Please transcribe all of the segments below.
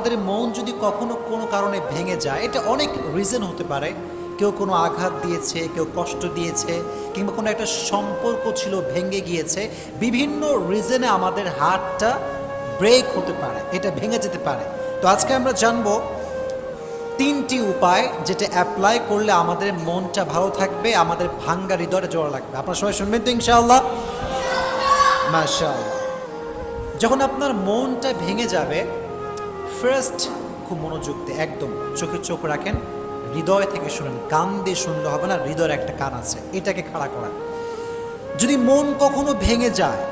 আমাদের মন যদি কখনো কোনো কারণে ভেঙে যায়, এটা অনেক রিজন হতে পারে। কেউ কোনো আঘাত দিয়েছে, কেউ কষ্ট দিয়েছে, কিংবা কোনো একটা সম্পর্ক ছিল ভেঙে গিয়েছে। বিভিন্ন রিজনে আমাদের হার্টটা ব্রেক হতে পারে, এটা ভেঙে যেতে পারে। তো আজকে আমরা জানবো 3টি উপায় যেটা অ্যাপ্লাই করলে আমাদের মনটা ভালো থাকবে, আমাদের ভাঙ্গা হৃদয়টা জোড়া লাগবে। আপনারা সবাই শুনবেন তো ইনশাআল্লাহ? মাশাআল্লাহ। যখন আপনার মনটা ভেঙে যাবে, ফার্স্ট খুব মনোযোগ দিয়ে একদম চোখে চোখ রাখেন, হৃদয় থেকে শুনেন। কান দিয়ে শুনলে হবে না, হৃদয়ের একটা কান আছে, এটাকে খাড়া করা। যদি মন কখনো ভেঙে যায়,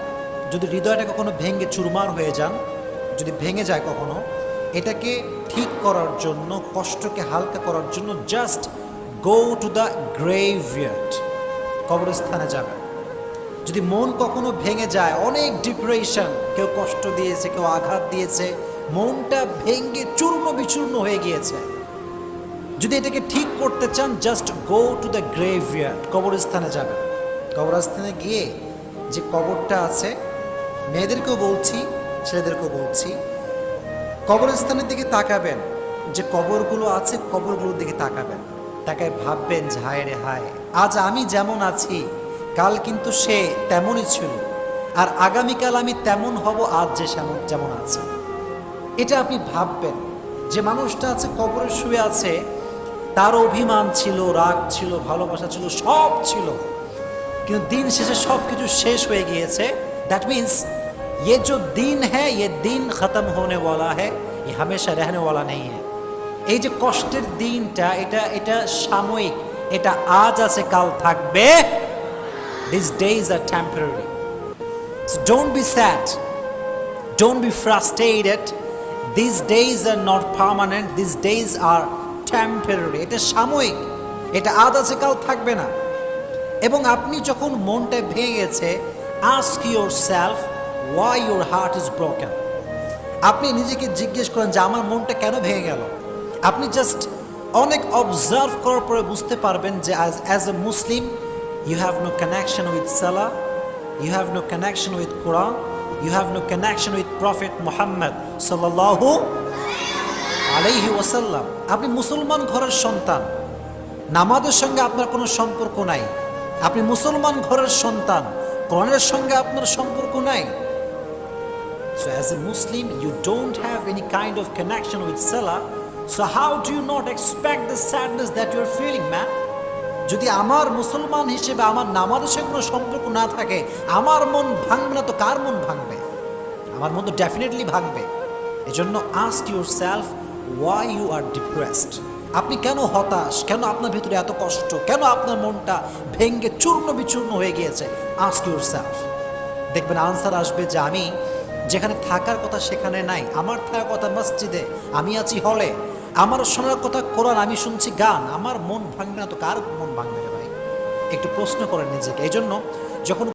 যদি হৃদয়টা কখনো ভেঙে চুরমার হয়ে যান, যদি ভেঙে যায় কখনো, এটাকে ঠিক করার জন্য, কষ্টকে হালকা করার জন্য জাস্ট গো টু দ্য গ্রেভইয়ার্ড, কবরস্থানে যাবেন। যদি মন কখনো ভেঙে যায়, অনেক ডিপ্রেশন, কেউ কষ্ট দিয়েছে, কেউ আঘাত দিয়েছে, মনটা ভেঙে চূর্ণ বিচূর্ণ হয়ে গিয়েছে, যদি এটাকে ঠিক করতে চান জাস্ট গো টু দ্য গ্রেভইয়ার্ড, কবরস্থানে যাবেন। কবরস্থানে গিয়ে যে কবরটা আছে, মেয়েদেরকেও বলছি, ছেলেদেরকেও বলছি, কবরস্থানের দিকে তাকাবেন। যে কবরগুলো আছে, কবরগুলোর দিকে তাকাবেন, তাকায় ভাববেন যে হায় রে হায়, আজ আমি যেমন আছি কাল কিন্তু সে তেমনই ছিল, আর আগামীকাল আমি তেমন হব আজ যে যেমন আছে। এটা আপনি ভাববেন। যে মানুষটা আছে কবরে শুয়ে আছে, তার অভিমান ছিল, রাগ ছিল, ভালোবাসা ছিল, সব ছিল, কিন্তু দিন শেষে সব কিছু শেষ হয়ে গিয়েছে। দ্যাট মিনস ये जो दिन है ये दिन खत्म होने वाला है, ये हमेशा रहने वाला नहीं है। এই যে কষ্টের দিনটা, এটা সাময়িক, এটা আজ আছে কাল থাকবে। These days are temporary. So don't be sad, don't be frustrated. These days are not permanent, these days are temporary. এটা সাময়িক, এটা আজ আছে কাল থাকবে না। এবং আপনি যখন মনটা ভেঙে গেছে, ask yourself why your heart is broken. আপনি নিজেকে জিজ্ঞেস করেন যে আমার মনটা কেন ভেঙে গেল। আপনি জাস্ট অনেক অবজার্ভ করার পরে বুঝতে পারবেন যে as a Muslim you have no connection with Salah, you have no connection with Quran, you have no connection with Prophet Muhammad sallallahu alayhi wasallam. আপনি মুসলমান ঘরের সন্তান, নামাজের সঙ্গে আপনার কোনো সম্পর্ক নাই। আপনি মুসলমান ঘরের সন্তান, কোরআনের সঙ্গে আপনার সম্পর্ক নাই। So as a Muslim you don't have any kind of connection with Salah, so how do you not expect the sadness that you are feeling, man? যদি আমার মুসলমান হিসেবে আমার নামাজের সঙ্গে কোনো সম্পর্ক না থাকে, আমার মন ভাঙবে না তো কার মন ভাঙবে? আমার মন তো ডেফিনেটলি ভাঙবে। এজন্য ask yourself why you are depressed. আপনি কেন হতাশ, কেন আপনার ভিতরে এত কষ্ট, কেন আপনার মনটা ভেঙে চূর্ণ বিচূর্ণ হয়ে গিয়েছে? আস্ক ইউরসেলফ, দেখবেন আনসার আসবে যে আমি যেখানে থাকার কথা সেখানে নাই, আমার থাকার কথা মসজিদে, আমি আছি হলে, আমার শোনার কথা কোরআন, আমি শুনছি গান, আমার মন ভাঙবে না তো কার মন ভাঙবে রে ভাই? একটু প্রশ্ন করেন নিজেকে। এই জন্য যখন